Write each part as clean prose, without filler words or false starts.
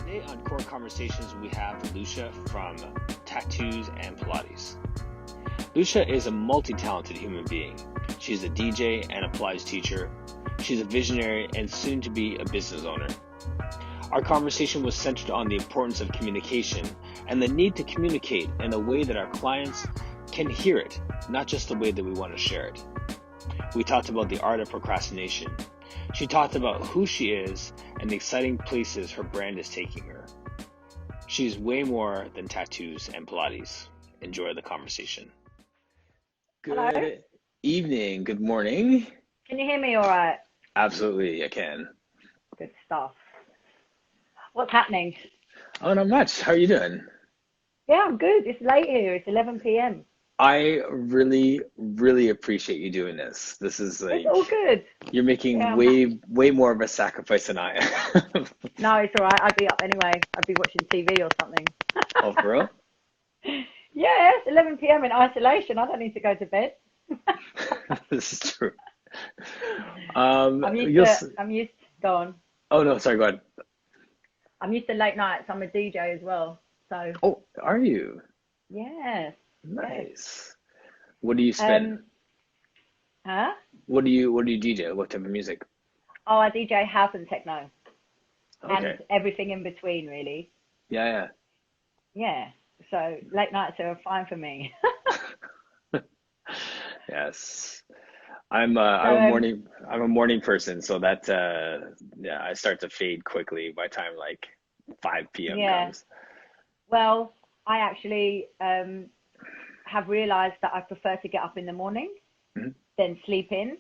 Today on Core Conversations, we have Lucia from Tattoos and Pilates. Lucia is a multi-talented human being. She's a DJ and a Pilates teacher. She's a visionary and soon to be a business owner. Our conversation was centered on the importance of communication and the need to communicate in a way that our clients can hear it, not just the way that we want to share it. We talked about the art of procrastination. She talked about who she is and the exciting places her brand is taking her. She's way more than tattoos and Pilates. Enjoy the conversation. Good Hello? evening, good morning. Can you hear me all right? Absolutely, I can. Good stuff. What's happening? Oh, not much. How are you doing? Yeah, I'm good. It's late here. It's 11 p.m. I really appreciate you doing this. This is like, It's all good. you're making Yeah, way more of a sacrifice than I am. no, it's all right. I'd be up anyway. I'd be watching TV or something. Oh, for real? Yeah, it's 11 p.m. in isolation. I don't need to go to bed. This is true. I'm used, go on. Oh, no, sorry, go ahead. I'm used to late nights. I'm a DJ as well. So, Oh, are you? yes. Nice. What do you spin? Huh? What do you DJ? What type of music? Oh, I DJ house and techno. Okay. And everything in between, really. Yeah. Yeah. So late nights are fine for me. Yes. I'm a morning person, so that I start to fade quickly by time like 5 p.m. comes. Well, I actually have realized that I prefer to get up in the morning than sleep in,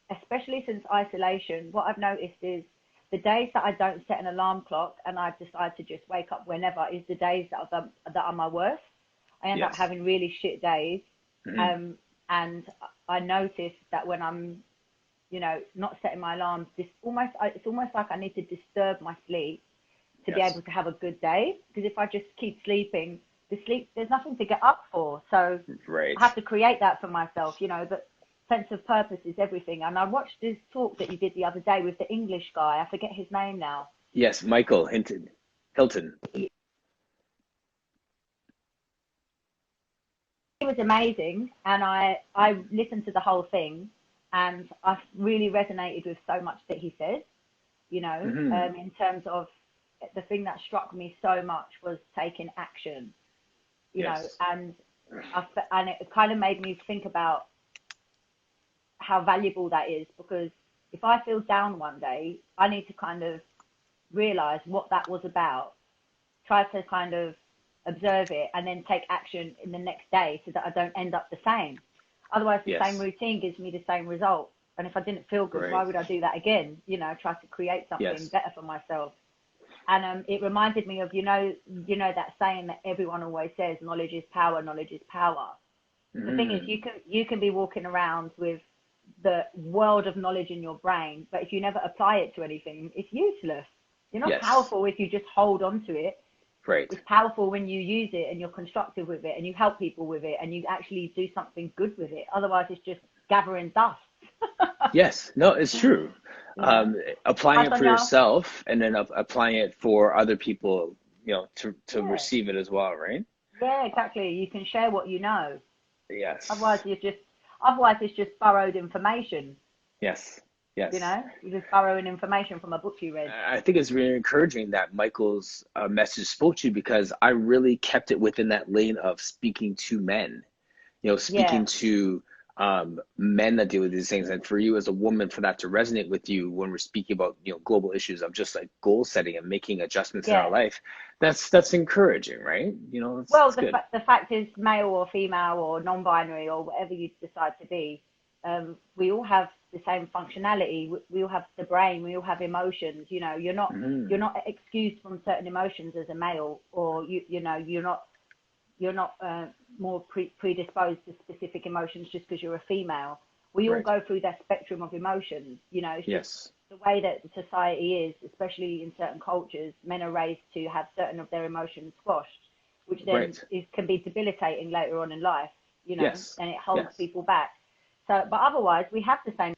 especially since isolation. What I've noticed is the days that I don't set an alarm clock and I decide to just wake up whenever is the days that are my worst. I end up having really shit days. And I notice that when I'm, not setting my alarms, it's almost like I need to disturb my sleep to be able to have a good day. Because if I just keep sleeping, there's nothing to get up for. So I have to create that for myself, but sense of purpose is everything. And I watched this talk that you did the other day with the English guy. I forget his name now. Yes, Michael Hilton. It was amazing. And I listened to the whole thing and I really resonated with so much that he said, in terms of the thing that struck me so much was taking action. And it kind of made me think about how valuable that is, because if I feel down one day, I need to kind of realize what that was about, try to kind of observe it, and then take action in the next day so that I don't end up the same. Otherwise, the same routine gives me the same result. And if I didn't feel good, why would I do that again? Try to create something better for myself. And it reminded me of, that saying that everyone always says, knowledge is power, knowledge is power. The thing is, you can be walking around with the world of knowledge in your brain, but if you never apply it to anything, it's useless. You're not powerful if you just hold on to it. It's powerful when you use it and you're constructive with it and you help people with it and you actually do something good with it. Otherwise, it's just gathering dust. Yes, no, it's true. Applying it for yourself and then applying it for other people, to receive it as well, right? Yeah, exactly. You can share what you know. Yes. Otherwise, it's just borrowed information. Yes. You're just borrowing information from a book you read. I think it's really encouraging that Michael's message spoke to you, because I really kept it within that lane of speaking to men, speaking to men that deal with these things. And for you as a woman, for that to resonate with you when we're speaking about, global issues of just like goal setting and making adjustments in our life, that's encouraging, right? The fact is, male or female or non-binary or whatever you decide to be, we all have the same functionality. We all have the brain. We all have emotions. You're not excused from certain emotions as a male, or you're not more predisposed to specific emotions just because you're a female. We all go through that spectrum of emotions. It's just the way that society is, especially in certain cultures. Men are raised to have certain of their emotions squashed, which then can be debilitating later on in life. And it holds people back. So, but otherwise, we have the same.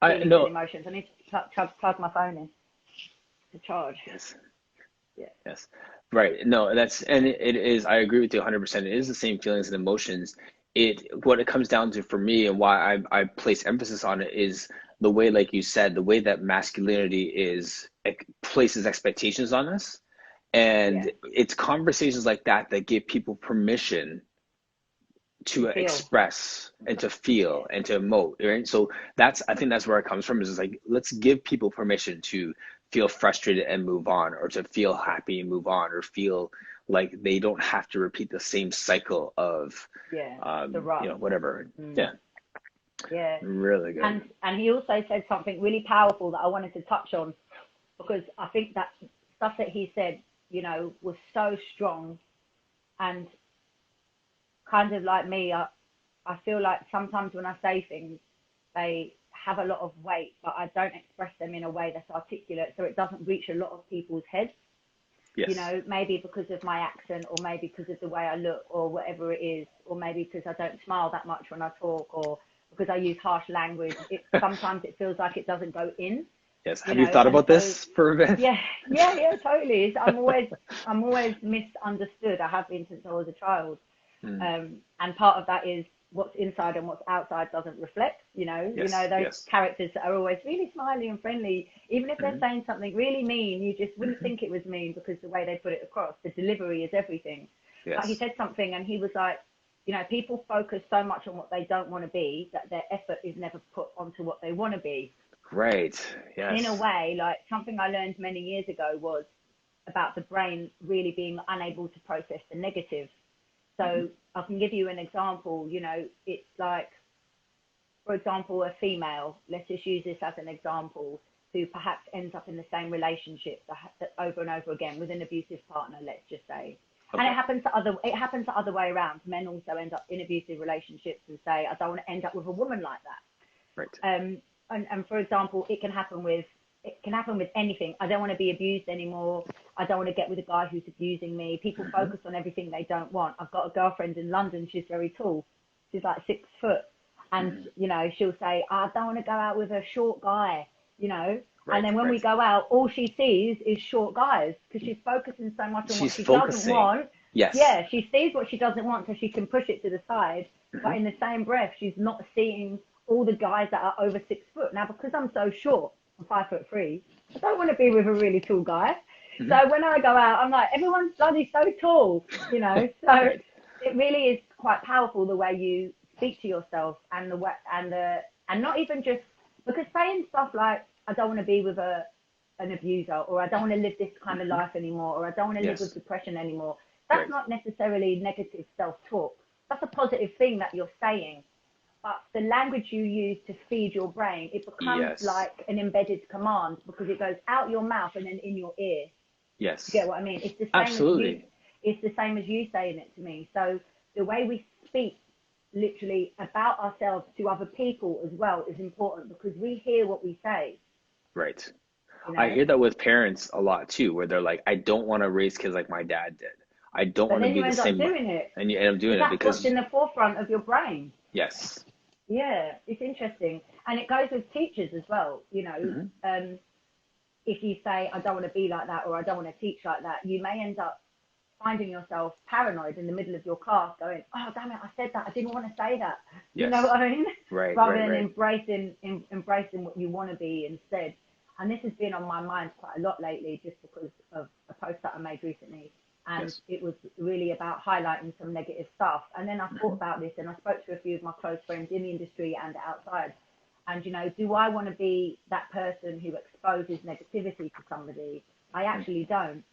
feelings and no. emotions. I need to plug my phone in to charge. Yes. Yeah. Yes. Right. No, and it is, I agree with you 100%. It is the same feelings and emotions. What it comes down to for me and why I place emphasis on it is the way, like you said, the way that masculinity places expectations on us. Yeah. And it's conversations like that that give people permission to Feel. express and to feel Yeah. and to emote, right? So I think that's where it comes from, is like, let's give people permission to feel frustrated and move on, or to feel happy and move on, or feel like they don't have to repeat the same cycle of, Yeah. The rut. whatever. Mm. Yeah. Yeah. Really good. And he also said something really powerful that I wanted to touch on, because I think that stuff that he said, was so strong, and kind of like me, I feel like sometimes when I say things, they have a lot of weight, but I don't express them in a way that's articulate, so it doesn't reach a lot of people's heads. Yes. Maybe because of my accent, or maybe because of the way I look, or whatever it is, or maybe because I don't smile that much when I talk, or because I use harsh language. Sometimes it feels like it doesn't go in. Yes. Have you thought about this for a bit? Yeah, totally. I'm always misunderstood. I have been since I was a child. And part of that is what's inside and what's outside doesn't reflect, those characters that are always really smiley and friendly, even if they're saying something really mean, you just wouldn't think it was mean, because the way they put it across, the delivery is everything. Yes. But he said something, and he was like, people focus so much on what they don't want to be that their effort is never put onto what they want to be. Right. Yes. In a way, like, something I learned many years ago was about the brain really being unable to process the negative. So I can give you an example. It's like, for example, a female, let's just use this as an example, who perhaps ends up in the same relationship over and over again with an abusive partner, let's just say. Okay. And it happens the other way around. Men also end up in abusive relationships and say, I don't want to end up with a woman like that. Right. And for example, it can happen with anything. I don't want to be abused anymore. I don't want to get with a guy who's abusing me. People focus on everything they don't want. I've got a girlfriend in London. She's very tall. She's like 6 foot. And, she'll say, I don't want to go out with a short guy, Right, and then when we go out, all she sees is short guys, because she's focusing so much on what she doesn't want. Yes. Yeah, she sees what she doesn't want, so she can push it to the side. But in the same breath, she's not seeing all the guys that are over 6 foot. Now, because I'm so short, I'm 5'3", I don't want to be with a really tall guy. So when I go out, I'm like, everyone's bloody so tall, So it really is quite powerful the way you speak to yourself, and not even just because saying stuff like, I don't want to be with an abuser, or I don't want to live this kind of life anymore, or I don't want to live with depression anymore. That's not necessarily negative self-talk. That's a positive thing that you're saying. But the language you use to feed your brain, it becomes like an embedded command, because it goes out your mouth and then in your ear. Yes. You get what I mean? It's the same Absolutely. It's the same as you saying it to me. So the way we speak literally about ourselves to other people as well is important, because we hear what we say. Right. I hear that with parents a lot too, where they're like, I don't want to raise kids like my dad did. I don't want to be the same. But then you end up doing it. And you end up doing it because that's what's in the forefront of your brain. Yes. Yeah, it's interesting. And it goes with teachers as well. If you say, I don't want to be like that, or I don't want to teach like that, you may end up finding yourself paranoid in the middle of your class going, oh, damn it, I said that. I didn't want to say that. Yes. You know what I mean? Right. Rather than embracing what you want to be instead. And this has been on my mind quite a lot lately, just because of a post that I made recently. And it was really about highlighting some negative stuff. And then I thought about this, and I spoke to a few of my close friends in the industry and outside. And, do I want to be that person who exposes negativity to somebody? I actually don't.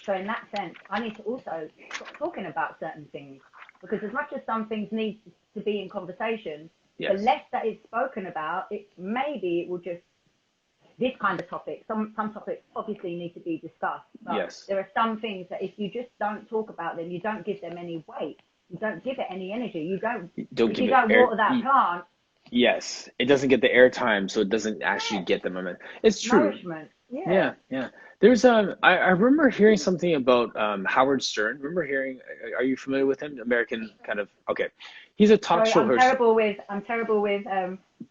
So in that sense, I need to also stop talking about certain things, because as much as some things need to be in conversation, the less that it's spoken about, maybe it will just, this kind of topic, some topics obviously need to be discussed, but there are some things that if you just don't talk about them, you don't give them any weight, you don't give it any energy, you don't water that plant. Yes, it doesn't get the airtime, so it doesn't actually get the moment. It's true. Nourishment. Yeah. There's I remember hearing something about Howard Stern. Are you familiar with him? American kind of, okay. He's a talk show host. I'm terrible with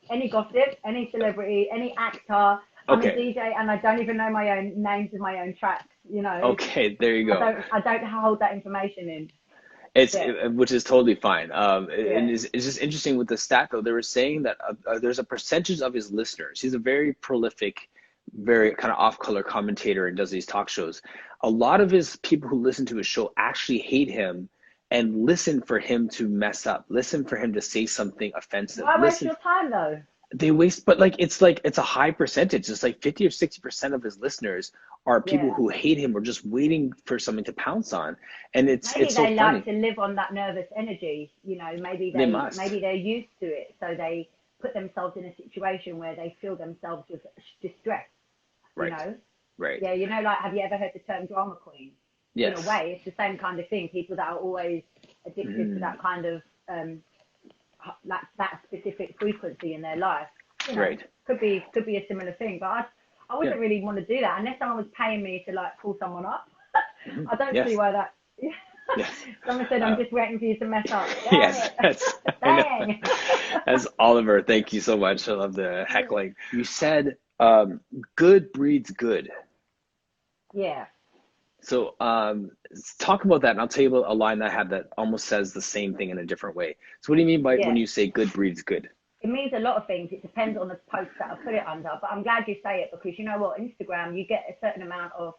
any gossip, any celebrity, any actor. I'm a Okay. DJ and I don't even know my own names of my own tracks. You know, Okay, there you go. I don't hold that information in. Yeah, Which is totally fine. And yeah. it's just interesting with the stat though. They were saying that there's a percentage of his listeners. He's a very prolific, very kind of off-color commentator and does these talk shows. A lot of his people who listen to his show actually hate him and listen for him to mess up, listen for him to say something offensive, Why waste listen. your time though? They waste, but it's a high percentage. It's like 50 or 60% of his listeners are people Yeah. who hate him or just waiting for something to pounce on. And Maybe it's so they like funny. to live on that nervous energy. You know, They must. maybe they're used to it, so they put themselves in a situation where they feel themselves just distressed. You Right. know, Right. yeah. You know, like have you ever heard the term drama queen? In a Yes. way, it's the same kind of thing. People that are always addicted to Mm, that kind of like that specific frequency in their life. You know, right. could be a similar thing, but I Yeah. wouldn't really want to do that unless someone was paying me to like pull someone up. I don't see Yes. why that. Yes. Someone said, "I'm Uh, just waiting for you to mess up." Damn yes. it! I know. Dang. That's Oliver. Thank you so much. I love the heckling. You said, good breeds good. Yeah, So, talk about that, and I'll tell you about a line that I have that almost says the same thing in a different way. So, what do you mean by when yeah. you say good breeds good? It means a lot of things. It depends on the post that I put it under. But I'm glad you say it because you know what, Instagram, you get a certain amount of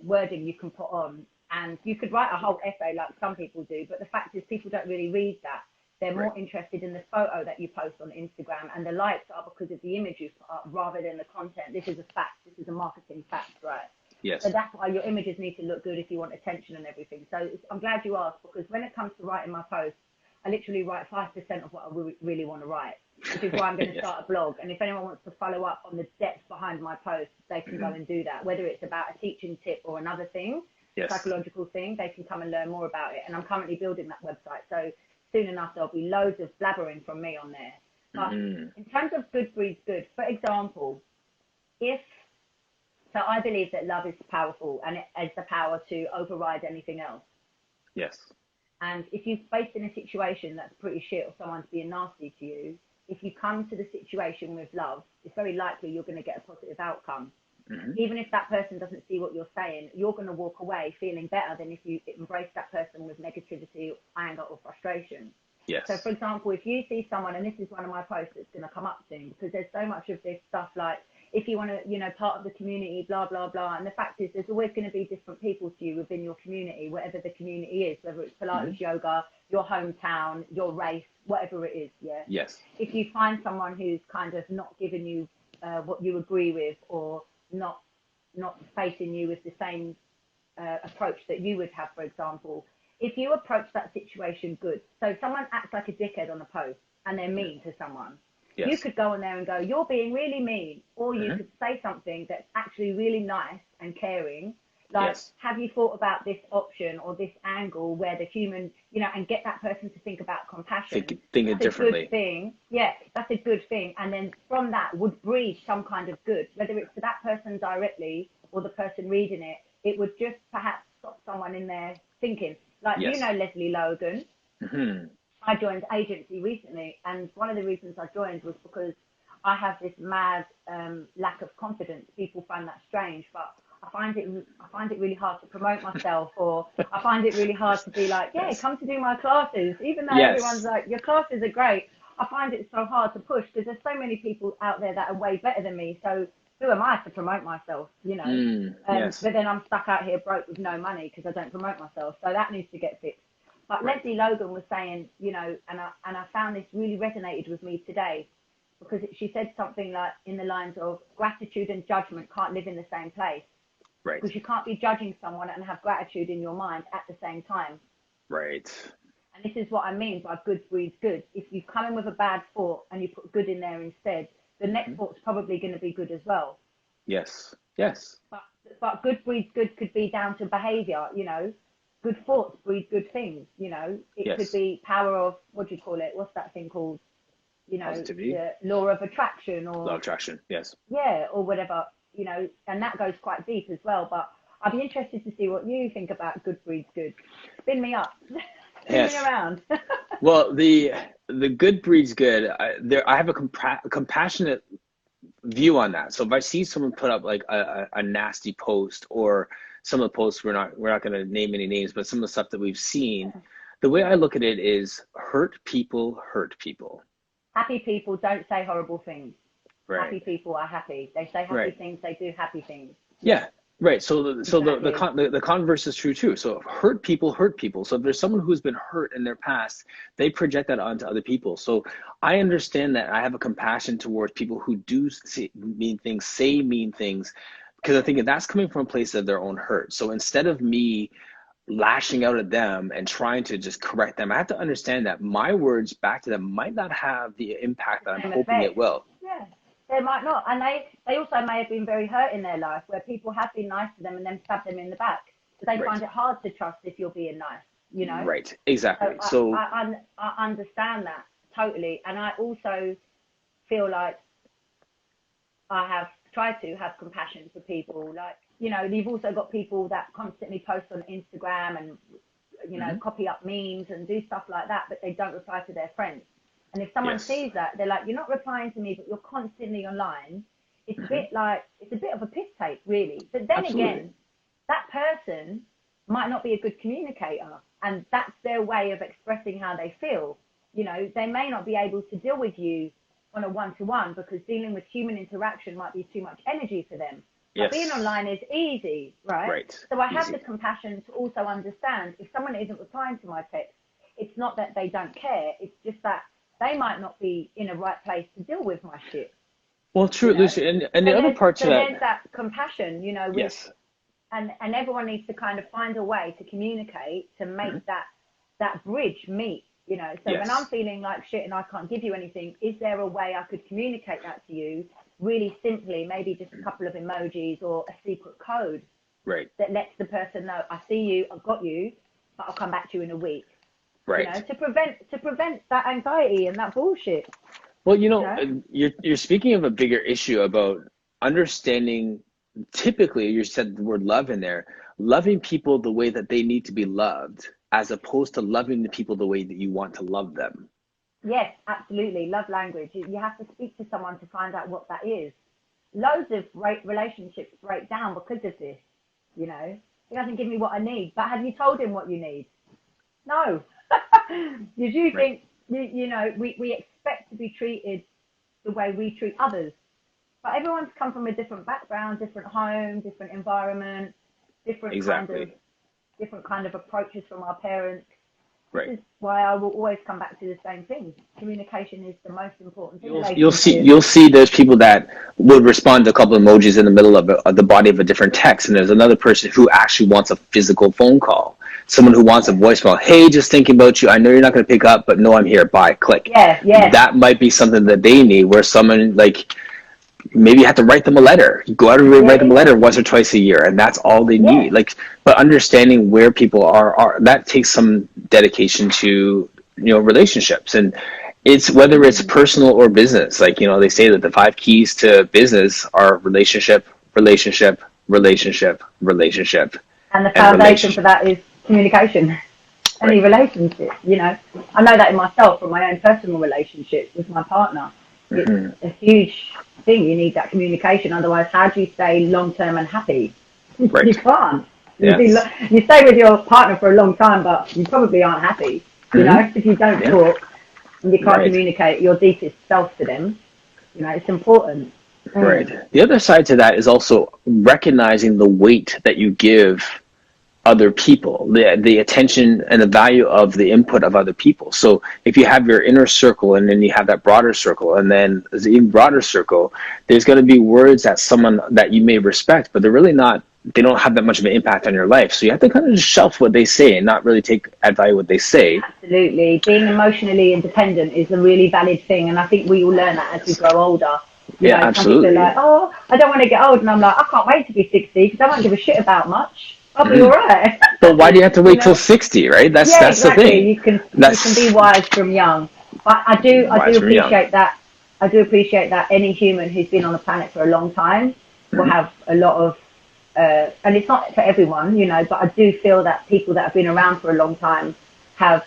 wording you can put on, and you could write a whole essay like some people do. But the fact is, people don't really read that. They're Right. more interested in the photo that you post on Instagram, and the likes are because of the image you put up rather than the content. This is a fact. This is a marketing fact, right? So Yes. that's why your images need to look good if you want attention and everything. So I'm glad you asked because when it comes to writing my posts, I literally write 5% of what I really want to write, which is why I'm going to Yes. start a blog. And if anyone wants to follow up on the depth behind my posts, they can go Mhm. and do that. Whether it's about a teaching tip or another thing, Yes. psychological thing, they can come and learn more about it. And I'm currently building that website. So soon enough, there'll be loads of blabbering from me on there. But Hmm. in terms of good breeds good, for example, if so I believe that love is powerful and it has the power to override anything else. Yes. And if you're faced in a situation that's pretty shit or someone's being nasty to you, if you come to the situation with love, it's very likely you're going to get a positive outcome. Hmm. Even if that person doesn't see what you're saying, you're going to walk away feeling better than if you embrace that person with negativity, anger, or frustration. So, Yes. for example, if you see someone, and this is one of my posts that's going to come up soon, because there's so much of this stuff like, if you want to, part of the community, blah, blah, blah. And the fact is, there's always going to be different people to you within your community, whatever the community is, whether it's Hmm. Pilates, yoga, your hometown, your race, whatever it is, yeah. Yes. If you find someone who's kind of not giving you what you agree with or not facing you with the same approach that you would have, for example, if you approach that situation good, so if someone acts like a dickhead on a post and they're mean to someone, you Yes. could go on there and go, you're being really mean, or you Hmm. could say something that's actually really nice and caring, like, Yes. have you thought about this option or this angle where the human, and get that person to think about compassion. Think it That's a good differently. thing. Yeah, that's a good thing. And then from that would breed some kind of good, whether it's to that person directly or the person reading it. It would just perhaps stop someone in there thinking, like, Yes. Leslie Logan. Hmm. I joined agency recently, and one of the reasons I joined was because I have this mad lack of confidence. People find that strange, but I find it really hard to promote myself, or I find it really hard to be like, yeah, Yes. come to do my classes, even though everyone's Yes. like, your classes are great. I find it so hard to push because there's so many people out there that are way better than me. So who am I to promote myself, Yes. But then I'm stuck out here broke with no money because I don't promote myself. So that needs to get fixed. But Right. Leslie Logan was saying, and I found this really resonated with me today because she said something like in the lines of gratitude and judgment can't live in the same place Right. because you can't be judging someone and have gratitude in your mind at the same time. Right. And this is what I mean by good breeds good. If you come in with a bad thought and you put good in there instead, the next Hmm. thought's probably going to be good as well. Yes. Yes. But good breeds good could be down to behaviour, Good thoughts breed good things, It could Yes. be power of, what do you call it? What's that thing called? Positivity. The law of attraction Law of or, attraction. Yes. yeah, or whatever, and that goes quite deep as well. But I'd be interested to see what you think about good breeds good. Spin me up. Spin me Yes. around. Well, the good breeds good. I have a compassionate view on that. So if I see someone put up like a nasty post, or some of the posts, we're not going to name any names, but some of the stuff that we've seen, the way I look at it is hurt people hurt people. Happy people don't say horrible things. Right. Happy people are happy. They say happy things. They do happy things. Yeah. Right. So the converse is true too. So hurt people hurt people. So if there's someone who's been hurt in their past, they project that onto other people. So I understand that. I have a compassion towards people who do say mean things, because I think that's coming from a place of their own hurt. So instead of me lashing out at them and trying to just correct them, I have to understand that my words back to them might not have the impact that I'm hoping it will. Yeah. They might not. And they also may have been very hurt in their life, where people have been nice to them and then stab them in the back. But they find it hard to trust if you're being nice, you know? Right, exactly. So I understand that totally. And I also feel like I have tried to have compassion for people. Like, you know, you've also got people that constantly post on Instagram and, you know, copy up memes and do stuff like that, but they don't reply to their friends. And if someone sees that, they're like, you're not replying to me, but you're constantly online. It's a bit like, it's a bit of a piss take, really. But then again, that person might not be a good communicator, and that's their way of expressing how they feel. You know, they may not be able to deal with you on a one-to-one, because dealing with human interaction might be too much energy for them. But being online is easy, right? So I have the compassion to also understand if someone isn't replying to my text, it's not that they don't care. It's just that they might not be in a right place to deal with my shit. Well, true, Lucia, and the other part to that. There's that compassion, you know, with, and everyone needs to kind of find a way to communicate to make that bridge meet, you know. So when I'm feeling like shit and I can't give you anything, is there a way I could communicate that to you really simply, maybe just a couple of emojis or a secret code that lets the person know, I see you, I've got you, but I'll come back to you in a week. You know, to prevent that anxiety and that bullshit. Well, you know, you're speaking of a bigger issue about understanding. Typically, you said the word love in there, loving people the way that they need to be loved, as opposed to loving the people the way that you want to love them. Yes, absolutely. Love language. You have to speak to someone to find out what that is. Loads of relationships break down because of this. You know, he doesn't give me what I need, but have you told him what you need? No. You do think, you know, we expect to be treated the way we treat others. But everyone's come from a different background, different home, different environment, different kind of approaches from our parents. This is why I will always come back to the same thing. Communication is the most important thing. You'll see there's people that would respond to a couple of emojis in the middle of the body of a different text, and there's another person who actually wants a physical phone call. Someone who wants a voicemail. Hey, just thinking about you. I know you're not going to pick up, but no, I'm here. Bye. Click. Yeah. That might be something that they need, where someone, like, maybe you have to write them a letter. You go out and write them a letter once or twice a year, and that's all they need. Like, but understanding where people are that takes some dedication to, you know, relationships. And it's whether it's personal or business. Like, you know, they say that the 5 keys to business are relationship, relationship, relationship, relationship. And the foundation for that is communication. Any relationship, you know. I know that in myself, from my own personal relationship with my partner. It's a huge thing. You need that communication. Otherwise, how do you stay long-term and happy? You can't. You stay with your partner for a long time, but you probably aren't happy. You know, if you don't talk and you can't communicate your deepest self to them, you know, it's important. Right. The other side to that is also recognizing the weight that you give other people, the attention and the value of the input of other people. So if you have your inner circle and then you have that broader circle, and then there's an even broader circle, there's going to be words that someone that you may respect, but they're really not, they don't have that much of an impact on your life. So you have to kind of just shelf what they say and not really take at value what they say. Absolutely. Being emotionally independent is a really valid thing. And I think we all learn that as we grow older. You know, absolutely. Some people are like, oh, I don't want to get old. And I'm like, I can't wait to be 60 because I won't give a shit about much. I'll be all right. But why do you have to wait till 60, right? That's exactly. The thing. You can be wise from young. But I do appreciate that. I do appreciate that any human who's been on the planet for a long time will have a lot of, and it's not for everyone, you know, but I do feel that people that have been around for a long time have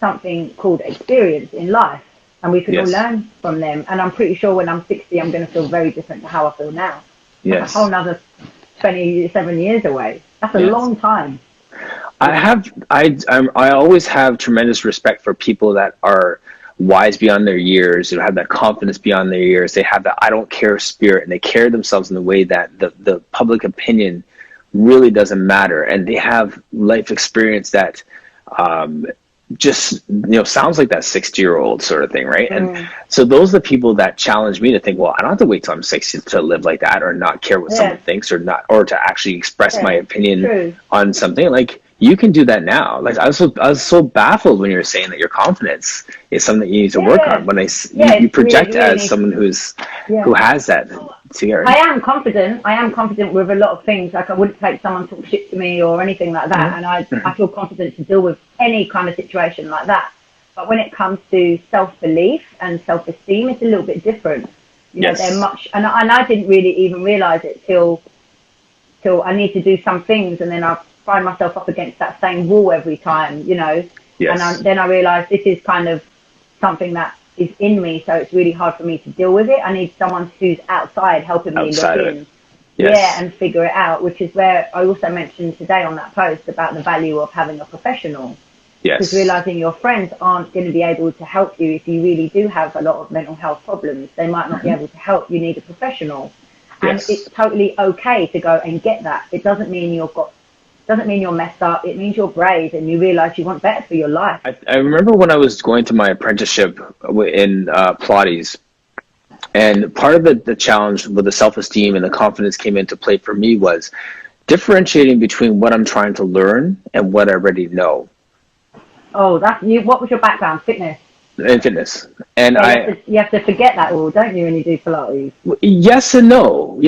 something called experience in life, and we can all learn from them. And I'm pretty sure when I'm 60, I'm going to feel very different to how I feel now. That's a whole nother 27 years away. That's a long time. I always have tremendous respect for people that are wise beyond their years, who have that confidence beyond their years. They have that I don't care spirit, and they carry themselves in the way that the public opinion really doesn't matter. And they have life experience that just, sounds like that 60-year-old sort of thing, right? And so those are the people that challenge me to think, well, I don't have to wait till I'm 60 to live like that, or not care what someone thinks, or to actually express my opinion on something. Like, you can do that now. Like, I was so baffled when you were saying that your confidence is something that you need to work on. When you project really, as someone who has that together. I am confident with a lot of things. Like, I wouldn't take someone talk shit to me or anything like that. And I feel confident to deal with any kind of situation like that. But when it comes to self-belief and self-esteem, it's a little bit different. They're much, and I didn't really even realize it till I need to do some things, and then I find myself up against that same wall every time, And then I realized this is kind of something that is in me, so it's really hard for me to deal with it. I need someone who's outside helping me look in, and figure it out, which is where I also mentioned today on that post about the value of having a professional. Because realizing your friends aren't going to be able to help you if you really do have a lot of mental health problems. They might not be able to help. You need a professional. And it's totally okay to go and get that. It doesn't mean you're messed up. It means you're brave and you realize you want better for your life. I remember when I was going to my apprenticeship in Pilates, and part of the challenge with the self-esteem and the confidence came into play for me was differentiating between what I'm trying to learn and what I already know. Oh, that's you. What was your background? Fitness. In fitness, and you have to forget that all, don't you, when you do Pilates? Yes and no.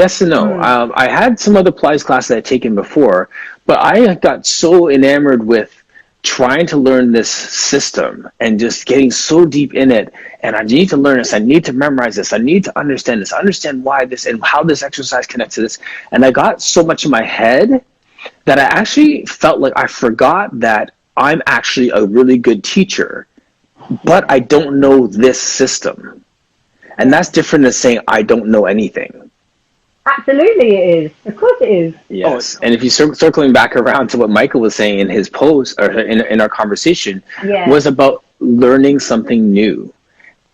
I had some other Pilates classes I'd taken before, but I got so enamored with trying to learn this system and just getting so deep in it. And I need to learn this. I need to memorize this. I need to understand this. Understand why this and how this exercise connects to this. And I got so much in my head that I actually felt like I forgot that I'm actually a really good teacher, but I don't know this system. And that's different than saying I don't know anything. Absolutely it is. Of course it is. Yes. And if you circling back around to what Michael was saying in his post, or in our conversation, was about learning something new.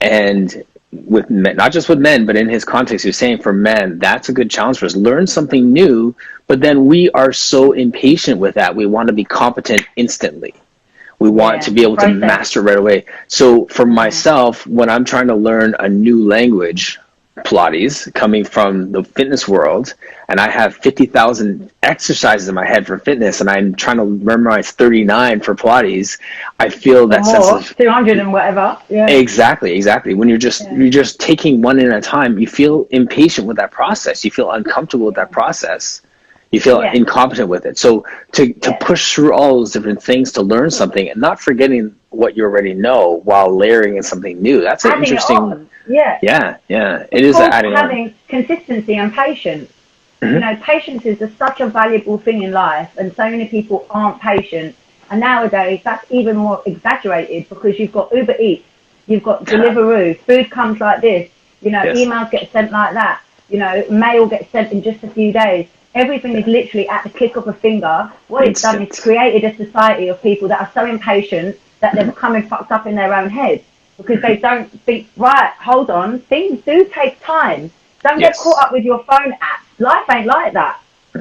And with men, not just with men, but in his context, he was saying for men, that's a good challenge for us. Learn something new, but then we are so impatient with that. We want to be competent instantly. We want to be able to master right away. So for myself, when I'm trying to learn a new language, Pilates, coming from the fitness world, and I have 50,000 exercises in my head for fitness, and I'm trying to memorize 39 for Pilates, I feel that sense of 200 and whatever. Yeah. Exactly. When you're just taking one at a time, you feel impatient with that process. You feel uncomfortable with that process. You feel incompetent with it. So to push through all those different things to learn something and not forgetting what you already know while layering in something new. That's an interesting. Yeah. It is having consistency and patience. Patience is such a valuable thing in life, and so many people aren't patient. And nowadays, that's even more exaggerated because you've got Uber Eats, you've got Deliveroo, food comes like this. Emails get sent like that. Mail gets sent in just a few days. Everything is literally at the click of a finger. What it's done is created a society of people that are so impatient that they're becoming fucked up in their own head because they don't think, right, hold on, things do take time. Don't get caught up with your phone apps. Life ain't like that.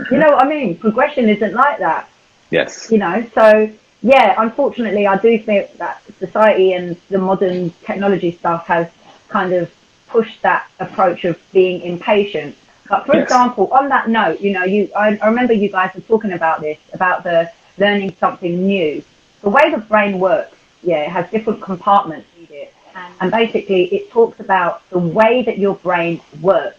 You know what I mean? Progression isn't like that. Yes. So, unfortunately, I do think that society and the modern technology stuff has kind of pushed that approach of being impatient. But for example, on that note, I remember you guys were talking about this, about the learning something new. The way the brain works, it has different compartments in it. And basically, it talks about the way that your brain works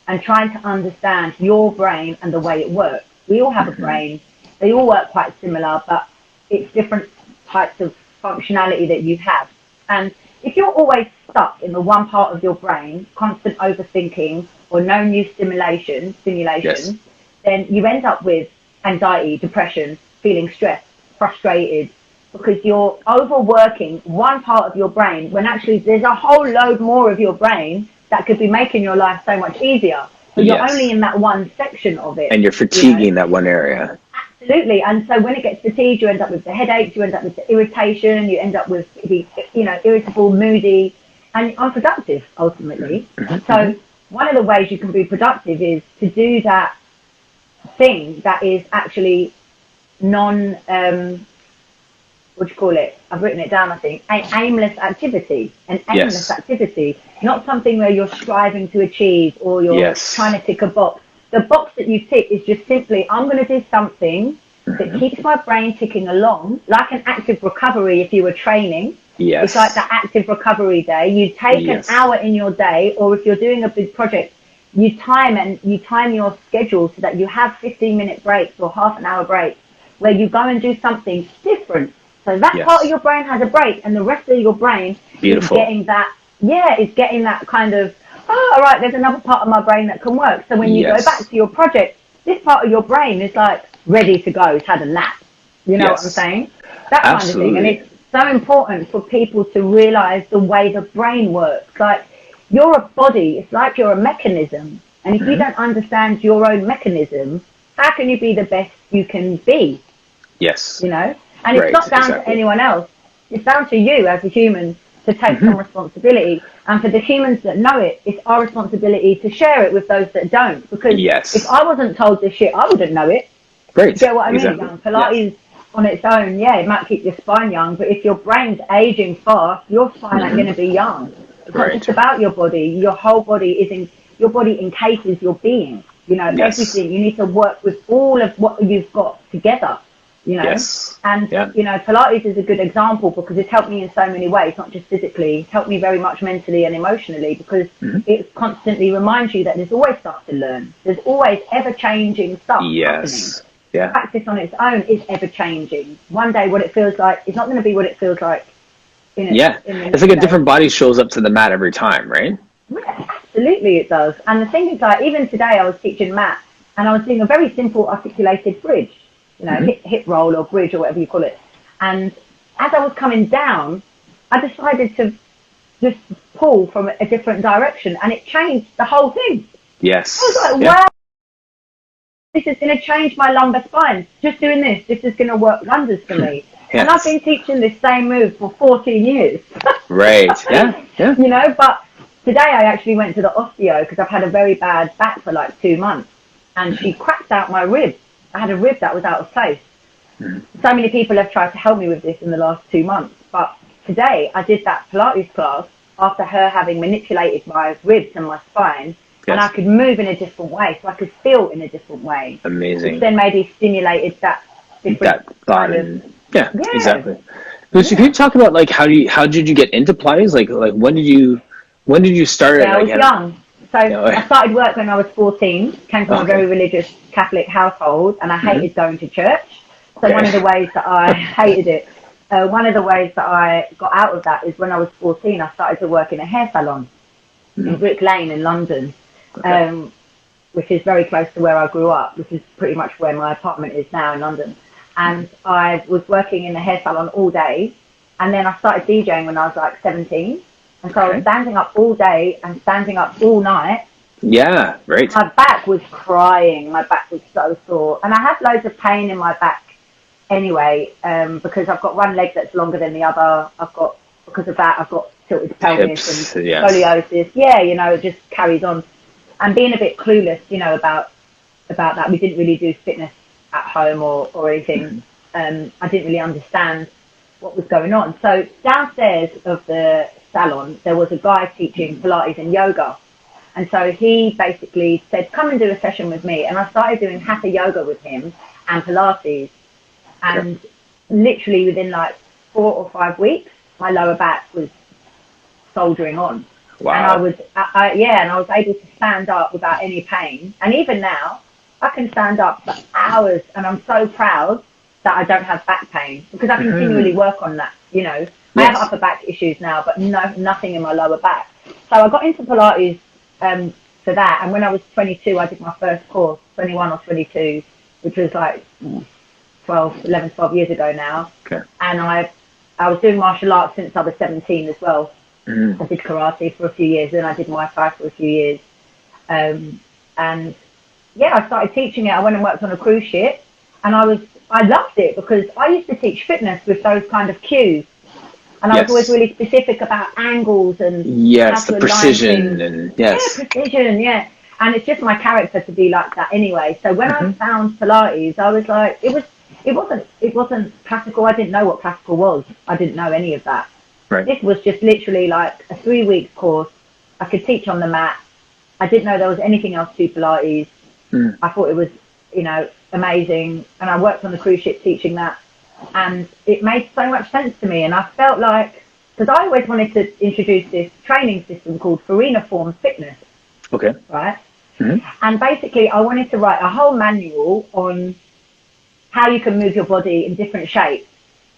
and trying to understand your brain and the way it works. We all have a brain. They all work quite similar, but it's different types of functionality that you have. And if you're always stuck in the one part of your brain, constant overthinking or no new stimulation, then you end up with anxiety, depression, feeling stressed, frustrated, because you're overworking one part of your brain when actually there's a whole load more of your brain that could be making your life so much easier. But you're only in that one section of it. And you're fatiguing that one area. Absolutely. And so when it gets fatigued, you end up with the headaches, you end up with the irritation, you end up with, irritable, moody, and unproductive, ultimately. So one of the ways you can be productive is to do that thing that is actually what do you call it? I've written it down, I think. Aimless activity. An aimless activity. Not something where you're striving to achieve or you're trying to tick a box. The box that you tick is just simply, I'm going to do something that keeps my brain ticking along, like an active recovery if you were training. It's like that active recovery day. You take an hour in your day, or if you're doing a big project, you time your schedule so that you have 15-minute breaks or half an hour breaks where you go and do something different. So that part of your brain has a break, and the rest of your brain is getting that, is getting that kind of, all right, there's another part of my brain that can work. So when you go back to your project, this part of your brain is like ready to go. It's had a nap. You know what I'm saying? That kind of thing. And it's so important for people to realize the way the brain works. Like, you're a body. It's like you're a mechanism. And if you don't understand your own mechanism, how can you be the best you can be? You know? And it's not down to anyone else. It's down to you as a human to take some responsibility. And for the humans that know it, it's our responsibility to share it with those that don't. Because if I wasn't told this shit, I wouldn't know it. You get what I mean? Pilates on its own, it might keep your spine young, but if your brain's aging fast, your spine ain't going to be young. It's not just about your body. Your whole body your body encases your being. You know, everything. You need to work with all of what you've got together. You know, and you know, Pilates is a good example because it's helped me in so many ways, not just physically. It's helped me very much mentally and emotionally because it constantly reminds you that there's always stuff to learn. There's always ever-changing stuff happening. Practice on its own is ever-changing. One day, what it feels like is not going to be what it feels like. It's like a different body shows up to the mat every time, right? Yeah, absolutely, it does. And the thing is, like, even today, I was teaching maths, and I was doing a very simple articulated bridge. You know, hip roll or bridge or whatever you call it. And as I was coming down, I decided to just pull from a different direction, and it changed the whole thing. I was like, wow, this is going to change my lumbar spine. Just doing this is going to work wonders for me. And I've been teaching this same move for 14 years. You know, but today I actually went to the osteo because I've had a very bad back for like 2 months, and she cracked out my rib. I had a rib that was out of place. So many people have tried to help me with this in the last 2 months. But today I did that Pilates class after her having manipulated my ribs and my spine. And I could move in a different way. So I could feel in a different way. Amazing. Which then maybe stimulated that different thought. Exactly. Lucia, can you talk about like how did you get into Pilates? Like when did you start? I was young. So I started work when I was 14, came from a very religious Catholic household, and I hated going to church. So one of the ways that I hated it, one of the ways that I got out of that is when I was 14, I started to work in a hair salon in Brick Lane in London, which is very close to where I grew up, which is pretty much where my apartment is now in London. And I was working in the hair salon all day, and then I started DJing when I was like 17. And so I was standing up all day and standing up all night. My back was crying. My back was so sore. And I had loads of pain in my back anyway, because I've got one leg that's longer than the other. Because of that, I've got tilted pelvis and scoliosis. You know, it just carries on. And being a bit clueless, you know, about that. We didn't really do fitness at home or anything. I didn't really understand what was going on. So downstairs of the salon, there was a guy teaching Pilates and yoga. And so he basically said, come and do a session with me. And I started doing hatha yoga with him and Pilates. And literally within like 4 or 5 weeks, my lower back was soldiering on. And I was, and I was able to stand up without any pain. And even now, I can stand up for hours, and I'm so proud that I don't have back pain because I continually work on that, you know. I have upper back issues now, but nothing in my lower back. So I got into Pilates for that, and when I was 22, I did my first course, 21 or 22, which was like 11, 12 years ago now. Okay. And I was doing martial arts since I was 17 as well. I did karate for a few years, and I did Muay Thai for a few years. And yeah, I started teaching it. I went and worked on a cruise ship, and I loved it because I used to teach fitness with those kind of cues. And I was always really specific about angles and how to the precision and precision, And it's just my character to be like that anyway. So when I found Pilates, I was like, it wasn't classical. I didn't know what classical was. I didn't know any of that. Right. This was just literally like a 3-week course. I could teach on the mat. I didn't know there was anything else to Pilates. I thought it was, amazing. And I worked on the cruise ship teaching that. And it made so much sense to me. And I felt like, because I always wanted to introduce this training system called Farina Form Fitness. Okay. Right? And basically, I wanted to write a whole manual on how you can move your body in different shapes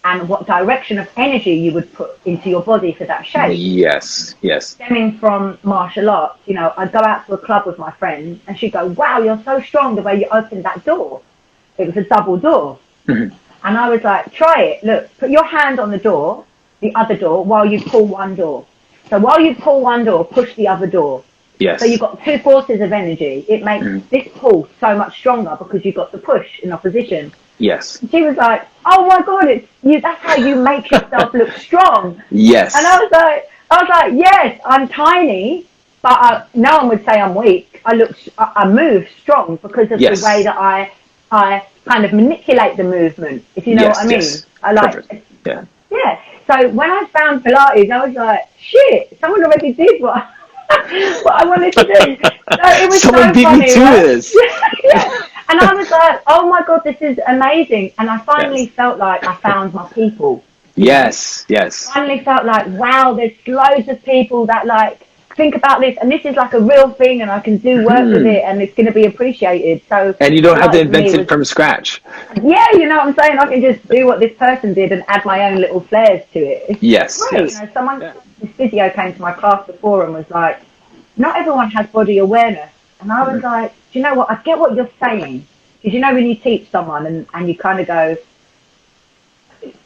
and what direction of energy you would put into your body for that shape. Yes. Stemming from martial arts, I'd go out to a club with my friend and she'd go, wow, you're so strong the way you opened that door. It was a double door. And I was like, try it. Look, put your hand on the door, the other door, while you pull one door. So while you pull one door, push the other door. Yes. So you've got 2 forces of energy. It makes this pull so much stronger because you've got the push in opposition. Yes. She was like, oh my God, that's how you make yourself look strong. Yes. And I was like, yes, I'm tiny, but no one would say I'm weak. I move strong because of the way that I kind of manipulate the movement, if you know what I mean. I like, So when I found Pilates, I was like, shit, someone already did what I wanted to do. So it was someone so beat funny, me to this. And I was like, oh my God, this is amazing. And I finally felt like I found my people. Yes. Finally felt like, wow, there's loads of people that like think about this, and this is like a real thing, and I can do work with it, and it's going to be appreciated. So, and you don't have to invent it from scratch. Yeah, you know what I'm saying? I can just do what this person did and add my own little flares to it. It's great. This physio came to my class before and was like, not everyone has body awareness. And I was like, do you know what? I get what you're saying. Because when you teach someone and you kind of go,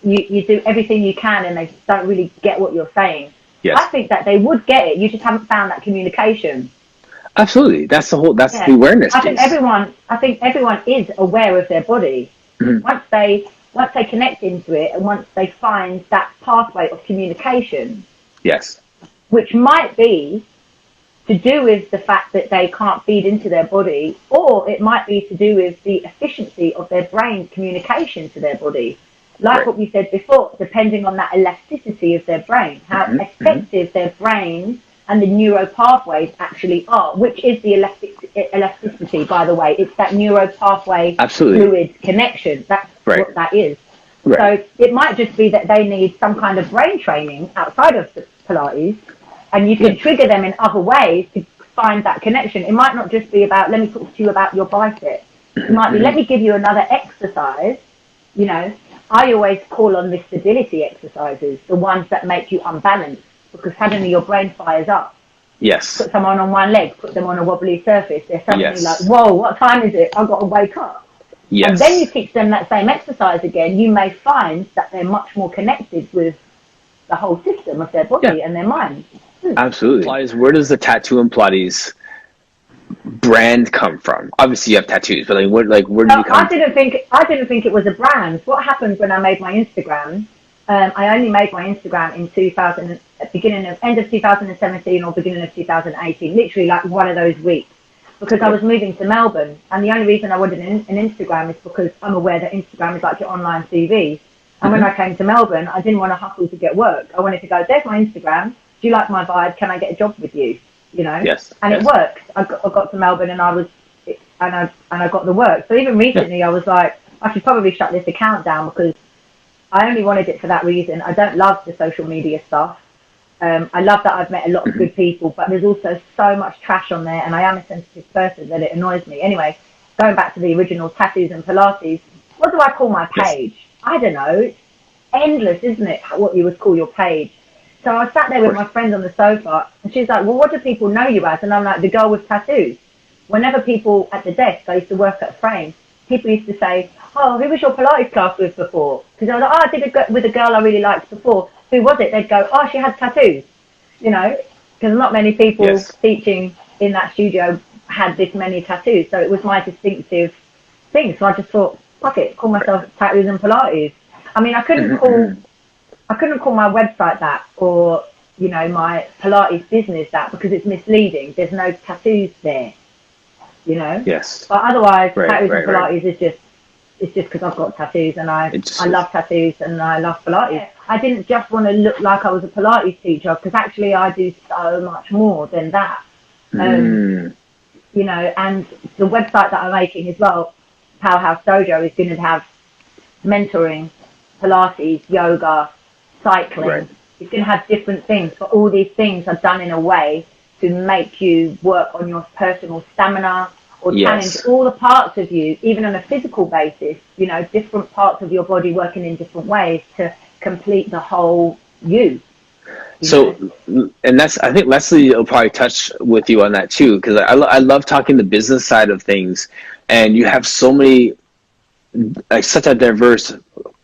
you do everything you can and they don't really get what you're saying. Yes. I think that they would get it. You just haven't found that communication. Absolutely. That's the awareness. I think everyone is aware of their body. Once they connect into it and once they find that pathway of communication. Yes. Which might be to do with the fact that they can't feed into their body, or it might be to do with the efficiency of their brain communication to their body. Like what we said before, depending on that elasticity of their brain, how effective their brain and the neuro pathways actually are, which is the elasticity, by the way. It's that neuro pathway fluid connection. That's what that is. So it might just be that they need some kind of brain training outside of the Pilates, and you can trigger them in other ways to find that connection. It might not just be about, let me talk to you about your bicep. It might be, let me give you another exercise. I always call on the stability exercises, the ones that make you unbalanced, because suddenly your brain fires up. Yes. Put someone on one leg, put them on a wobbly surface. They're suddenly like, whoa, what time is it? I've got to wake up. Yes. And then you teach them that same exercise again. You may find that they're much more connected with the whole system of their body and their mind. Absolutely. Pilates, where does the tattoo and Pilates brand come from? Obviously you have tattoos, but where do you come I didn't think it was a brand. What happened when I made my Instagram, I only made my Instagram in end of 2017 or beginning of 2018, literally like one of those weeks, because I was moving to Melbourne, and the only reason I wanted an Instagram is because I'm aware that Instagram is like your online CV. And when I came to Melbourne, I didn't want to hustle to get work. I wanted to go, there's my Instagram. Do you like my vibe? Can I get a job with you? Yes. And it worked. I got to Melbourne and I got the work. So even recently I was like, I should probably shut this account down because I only wanted it for that reason. I don't love the social media stuff. I love that I've met a lot of good people, but there's also so much trash on there, and I am a sensitive person that it annoys me. Anyway, going back to the original tattoos and Pilates, what do I call my page? I don't know. It's endless, isn't it, what you would call your page? So I sat there with my friend on the sofa, and she's like, well, what do people know you as? And I'm like, the girl with tattoos. Whenever people at the desk, I used to work at a frame, people used to say, oh, who was your Pilates class with before? Because I was like, oh, I did it with a girl I really liked before. Who was it? They'd go, oh, she had tattoos, you know, because not many people teaching in that studio had this many tattoos. So it was my distinctive thing. So I just thought, fuck it, call myself Tattoos and Pilates. I mean, I couldn't call my website that, or, you know, my Pilates business that, because it's misleading. There's no tattoos there, you know? Yes. But otherwise, Tattoos and Pilates is just, it's just because I've got tattoos, and I love tattoos, and I love Pilates. Yeah. I didn't just want to look like I was a Pilates teacher, because actually I do so much more than that. You know, and the website that I'm making as well, Powerhouse Dojo, is going to have mentoring, Pilates, yoga, cycling. Right. It's going to have different things, but all these things are done in a way to make you work on your personal stamina, or challenge all the parts of you, even on a physical basis, you know, different parts of your body working in different ways to complete the whole you. So, and that's, I think Leslie will probably touch with you on that too, because I love talking the business side of things, and you have so many, like, such a diverse,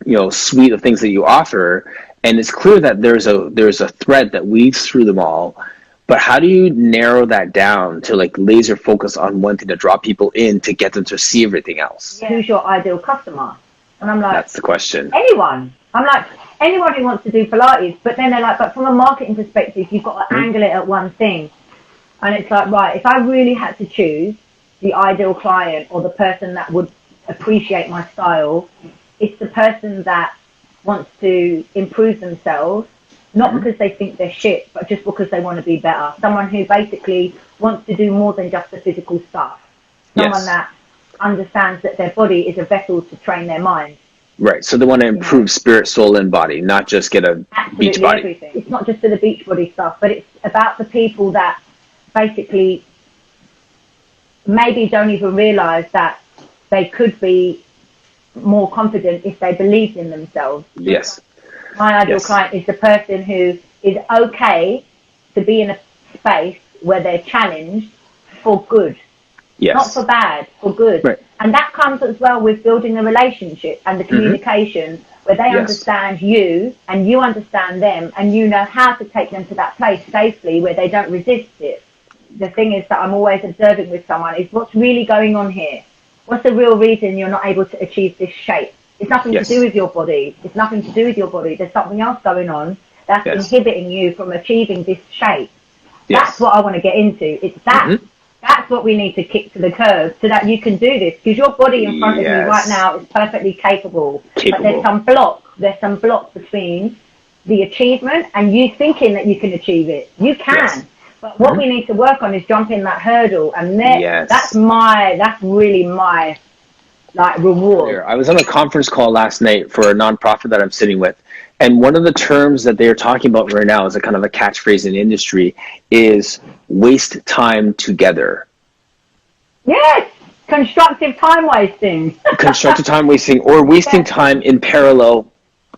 you know, suite of things that you offer, and it's clear that there's a thread that weaves through them all. But how do you narrow that down to, like, laser focus on one thing to draw people in to get them to see everything else? Yeah. Who's your ideal customer? And I'm like, that's the question. Anyone. I'm like, anyone who wants to do Pilates. But then they're like, but from a marketing perspective, you've got to angle it at one thing. And it's like, right, if I really had to choose the ideal client, or the person that would appreciate my style, it's the person that wants to improve themselves, not because they think they're shit, but just because they want to be better. Someone who basically wants to do more than just the physical stuff. Someone that understands that their body is a vessel to train their mind. Right. So they want to improve spirit, soul, and body, not just get a beach body. Everything. It's not just for the beach body stuff, but it's about the people that basically maybe don't even realize that they could be more confident if they believed in themselves. Yes. My ideal client is the person who is okay to be in a space where they're challenged for good. Yes. Not for bad, for good. Right. And that comes as well with building a relationship and the communication, where they understand you and you understand them, and you know how to take them to that place safely where they don't resist it. The thing is that I'm always observing with someone is, what's really going on here? What's the real reason you're not able to achieve this shape? It's nothing to do with your body. It's nothing to do with your body. There's something else going on that's inhibiting you from achieving this shape. That's what I want to get into. It's that. That's what we need to kick to the curb, so that you can do this. Because your body in front of you right now is perfectly capable. But there's some block. There's some block between the achievement and you thinking that you can achieve it. You can. But what we need to work on is jumping that hurdle. And that's really my, like, reward. I was on a conference call last night for a nonprofit that I'm sitting with, and one of the terms that they're talking about right now is a kind of a catchphrase in the industry is waste time together. Yes, constructive time wasting. Constructive time wasting, or wasting time in parallel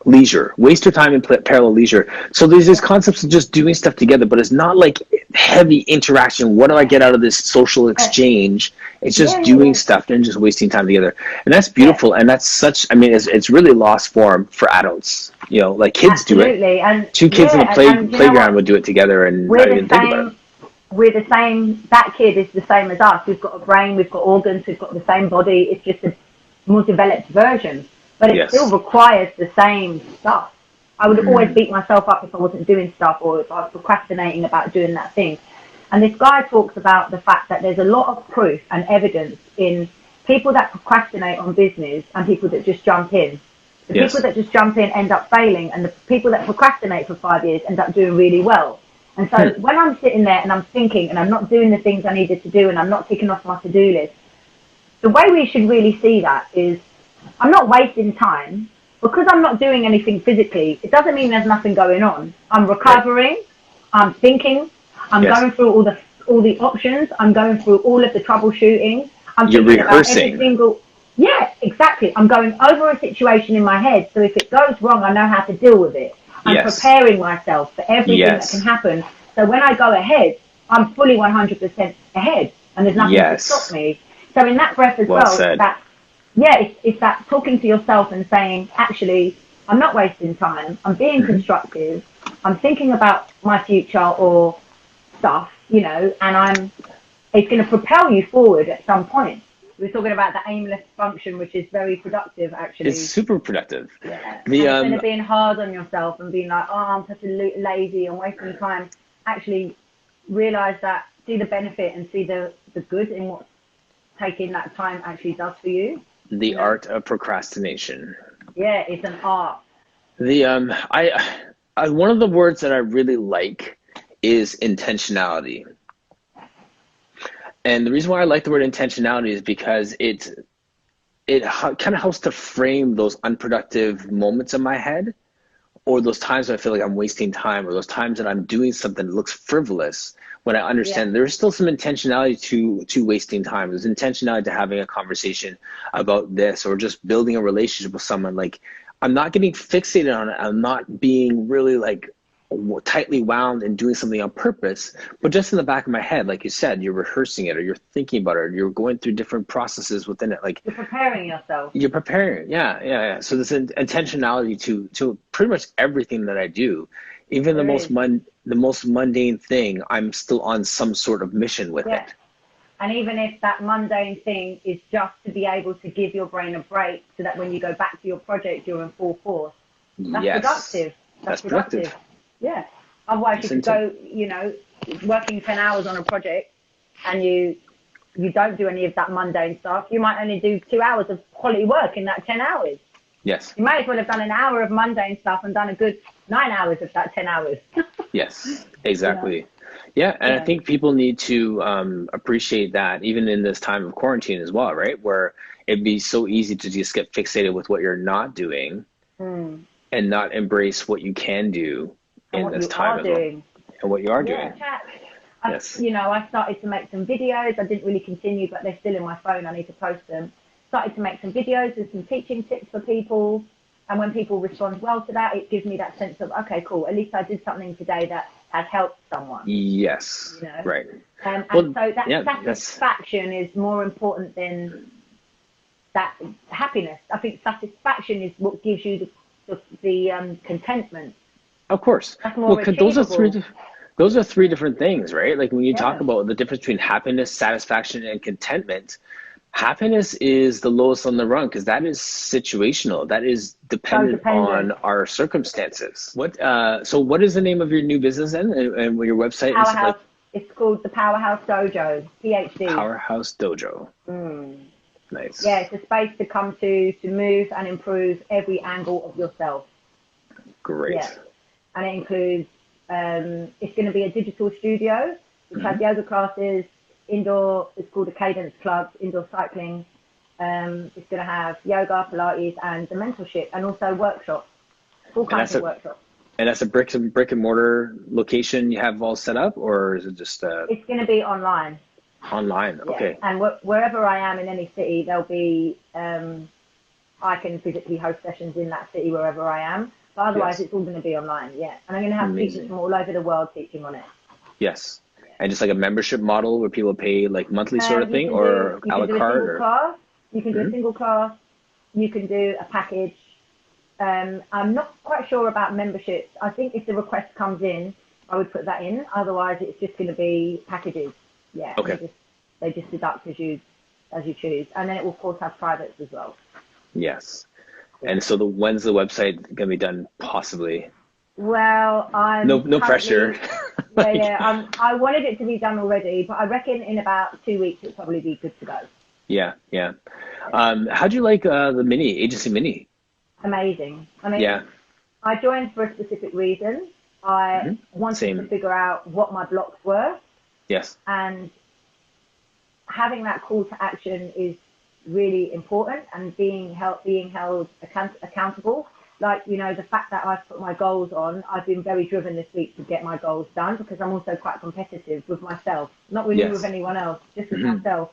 leisure. Waste your time in parallel leisure. So there's these concepts of just doing stuff together, but it's not like heavy interaction. What do I get out of this social exchange? It's just doing stuff and just wasting time together. And that's beautiful. And that's such, I mean, it's really lost form for adults. You know, like kids do it. And two kids in the playground would do it together and not even think about it. We're the same. That kid is the same as us. We've got a brain, we've got organs, we've got the same body. It's just a more developed version. But it still requires the same stuff. I would always beat myself up if I wasn't doing stuff, or if I was procrastinating about doing that thing. And this guy talks about the fact that there's a lot of proof and evidence in people that procrastinate on business and people that just jump in. The people that just jump in end up failing, and the people that procrastinate for 5 years end up doing really well. And so when I'm sitting there and I'm thinking and I'm not doing the things I needed to do and I'm not ticking off my to-do list, the way we should really see that is, I'm not wasting time. Because I'm not doing anything physically, it doesn't mean there's nothing going on. I'm recovering, I'm thinking, I'm going through all the options, I'm going through all of the troubleshooting. You're rehearsing. Exactly. I'm going over a situation in my head, so if it goes wrong, I know how to deal with it. I'm preparing myself for everything that can happen. So when I go ahead, I'm fully 100% ahead, and there's nothing to stop me. So in that breath as yeah, it's that talking to yourself and saying, actually, I'm not wasting time. I'm being constructive. I'm thinking about my future or stuff, and it's going to propel you forward at some point. We're talking about the aimless function, which is very productive, actually. It's super productive. Yeah. Instead of being hard on yourself and being like, oh, I'm such a lazy and wasting time, actually realize that, see the benefit and see the good in what taking that time actually does for you. The art of procrastination. Yeah, it's an art. I one of the words that I really like is intentionality. And the reason why I like the word intentionality is because it kind of helps to frame those unproductive moments in my head, or those times when I feel like I'm wasting time, or those times that I'm doing something that looks frivolous, when I understand there's still some intentionality to wasting time. There's intentionality to having a conversation about this, or just building a relationship with someone. Like, I'm not getting fixated on it. I'm not being really like tightly wound and doing something on purpose, but just in the back of my head, like you said, you're rehearsing it, or you're thinking about it, or you're going through different processes within it. Like, you're preparing yourself. You're preparing. Yeah. So there's an intentionality to pretty much everything that I do. Even the most mundane thing, I'm still on some sort of mission with it. And even if that mundane thing is just to be able to give your brain a break, so that when you go back to your project, you're in full force. That's productive. That's productive. Yeah. Otherwise, you could go, working 10 hours on a project, and you don't do any of that mundane stuff. You might only do 2 hours of quality work in that 10 hours. Yes. You might as well have done an hour of mundane stuff and done a good 9 hours of that 10 hours. Yes, exactly. Yeah, and I think people need to appreciate that, even in this time of quarantine as well, right? Where it'd be so easy to just get fixated with what you're not doing and not embrace what you can do in this time as well. And what you are doing. Yes. I started to make some videos. I didn't really continue, but they're still in my phone. I need to post them. Started to make some videos and some teaching tips for people. And when people respond well to that, it gives me that sense of, okay, cool. At least I did something today that has helped someone. Yes. Right. So that satisfaction is more important than that happiness. I think satisfaction is what gives you the contentment. Of course. That's more achievable. Those are three different things, right? Like, when you talk about the difference between happiness, satisfaction, and contentment, happiness is the lowest on the rung, because that is situational. That is dependent on our circumstances. So what is the name of your new business then, and your website? Powerhouse. It's called the Powerhouse Dojo, PhD. Powerhouse Dojo. Nice. Yeah, it's a space to come to move and improve every angle of yourself. Great. Yeah. And it includes, it's going to be a digital studio, which has yoga classes, indoor, it's called a Cadence Club, indoor cycling. It's going to have yoga, Pilates, and the mentorship, and also workshops, all kinds of workshops. And that's a brick and mortar location you have all set up, or is it just? It's going to be online. Online, okay. And wherever I am in any city, there'll be, I can physically host sessions in that city wherever I am. But otherwise, it's all going to be online, And I'm going to have teachers from all over the world teaching on it. Yes. And just like a membership model where people pay like monthly sort of thing, or a la carte? Class. You can do a single class. You can do a package. I'm not quite sure about memberships. I think if the request comes in, I would put that in. Otherwise, it's just going to be packages. Yeah. Okay. They just deduct as you choose. And then it will, of course, have privates as well. Yes. And so when's the website going to be done, possibly? Well, I'm no pressure. I wanted it to be done already, but I reckon in about 2 weeks it'll probably be good to go. Yeah. How'd you like the agency mini? Amazing. I mean, I joined for a specific reason. I wanted to figure out what my blocks were. Yes. And having that call to action is really important, and being held accountable. Like, the fact that I've put my goals on, I've been very driven this week to get my goals done, because I'm also quite competitive with myself, not really with anyone else, just with myself.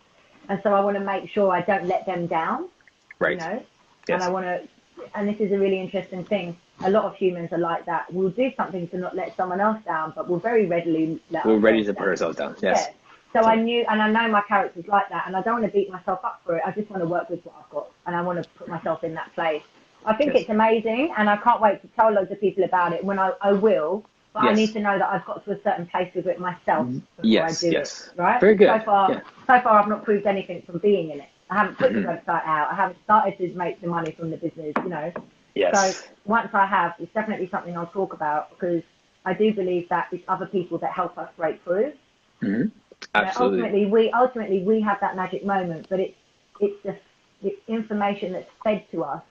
And so I want to make sure I don't let them down, right? And and this is a really interesting thing. A lot of humans are like that. We'll do something to not let someone else down, but we'll very readily we're ready to put ourselves down. Yes. So I knew, and I know my character's like that, and I don't want to beat myself up for it. I just want to work with what I've got, and I want to put myself in that place. I think it's amazing, and I can't wait to tell loads of people about it when I will, but I need to know that I've got to a certain place with it myself before I do it, right? Very good. So far I've not proved anything from being in it. I haven't put the website out. I haven't started to make the money from the business, you know. Yes. So once I have, it's definitely something I'll talk about, because I do believe that it's other people that help us break through. Mm-hmm. Absolutely. Ultimately, we have that magic moment, but it's the information that's fed to us.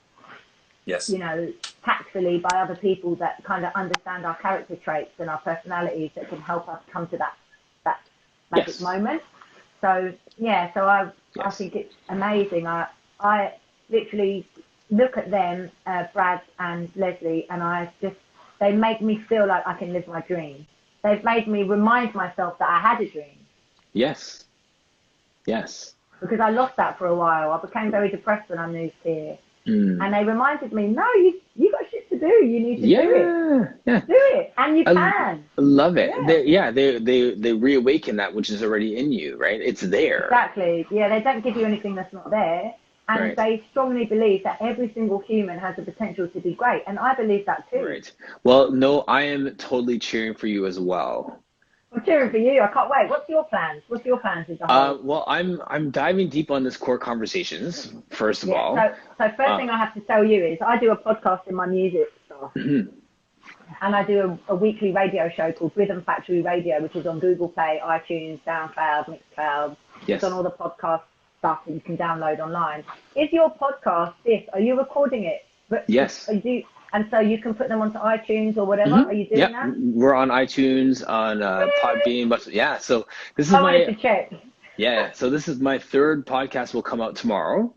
Yes. You know, tactfully by other people that kind of understand our character traits and our personalities that can help us come to that magic moment. So I think it's amazing. I literally look at them, Brad and Leslie, and they make me feel like I can live my dream. They've made me remind myself that I had a dream. Yes. Yes. Because I lost that for a while. I became very depressed when I moved here. And they reminded me, no, you got shit to do. You need to do it. Yeah. Do it. And you can. I love it. They reawaken that which is already in you, right? It's there. Exactly. Yeah, they don't give you anything that's not there. And they strongly believe that every single human has the potential to be great. And I believe that too. Right. Well, no, I am totally cheering for you as well. I'm cheering for you. I can't wait. What's your plans? What's your plans with the whole? Well, I'm diving deep on this core conversations, first of all. So first thing I have to tell you is I do a podcast in my music stuff. And I do a weekly radio show called Rhythm Factory Radio, which is on Google Play, iTunes, SoundCloud, Mixcloud. It's on all the podcast stuff that you can download online. Is your podcast are you recording it? Yes. And so you can put them onto iTunes or whatever. Are you doing that? We're on iTunes, on Podbean, but so this is I wanted to check. Yeah, so this is my third podcast. Will come out tomorrow.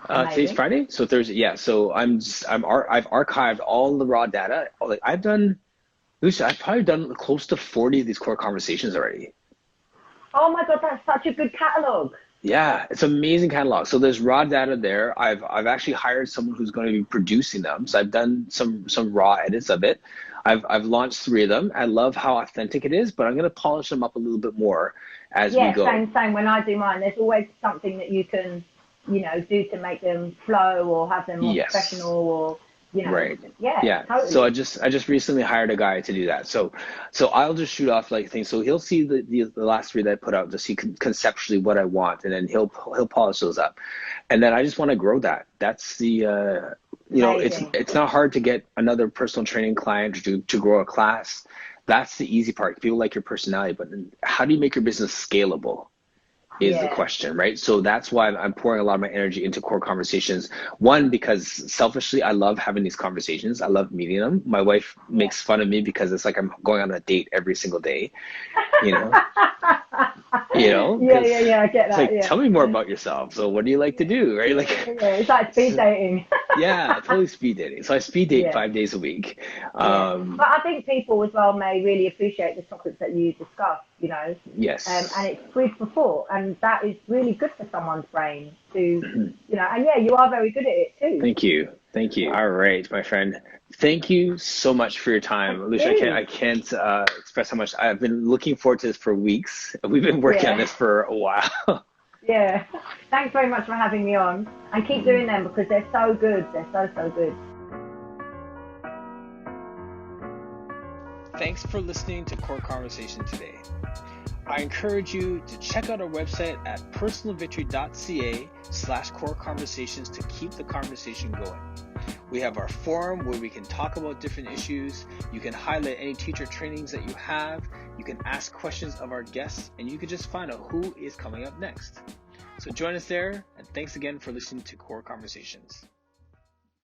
Today's Friday, so Thursday. Yeah, so I've archived all the raw data. Like I've probably done close to 40 of these core conversations already. Oh my God, that's such a good catalog. Yeah, it's an amazing catalog. So there's raw data there. I've actually hired someone who's going to be producing them. So I've done some raw edits of it. I've launched 3 of them. I love how authentic it is, but I'm going to polish them up a little bit more as we go. Yeah, same. When I do mine, there's always something that you can, do to make them flow or have them more professional or. Right. Yeah. Totally. So I just recently hired a guy to do that. So I'll just shoot off like things. So he'll see the last 3 that I put out to see conceptually what I want, and then he'll polish those up. And then I just want to grow that. That's the it's not hard to get another personal training client to grow a class. That's the easy part. People like your personality, but how do you make your business scalable? Is the question, right? So that's why I'm pouring a lot of my energy into core conversations. One, because selfishly, I love having these conversations. I love meeting them. My wife makes fun of me because it's like I'm going on a date every single day, Yeah, I get that. It's like, tell me more about yourself. So what do you like to do, right? Like, it's like speed dating. Yeah, totally speed dating. So I speed date 5 days a week. But I think people as well may really appreciate the topics that you discuss, Yes. And it's food for thought, and that is really good for someone's brain to, and you are very good at it too. Thank you. All right, my friend. Thank you so much for your time, Lucia. I can't express how much I've been looking forward to this for weeks. We've been working on this for a while. Yeah. Thanks very much for having me on, and keep doing them because they're so good. They're so good. Thanks for listening to Core Conversation today. I encourage you to check out our website at personalvictory.ca/core conversations to keep the conversation going. We have our forum where we can talk about different issues. You can highlight any teacher trainings that you have. You can ask questions of our guests, and you can just find out who is coming up next. So join us there, and thanks again for listening to Core Conversations.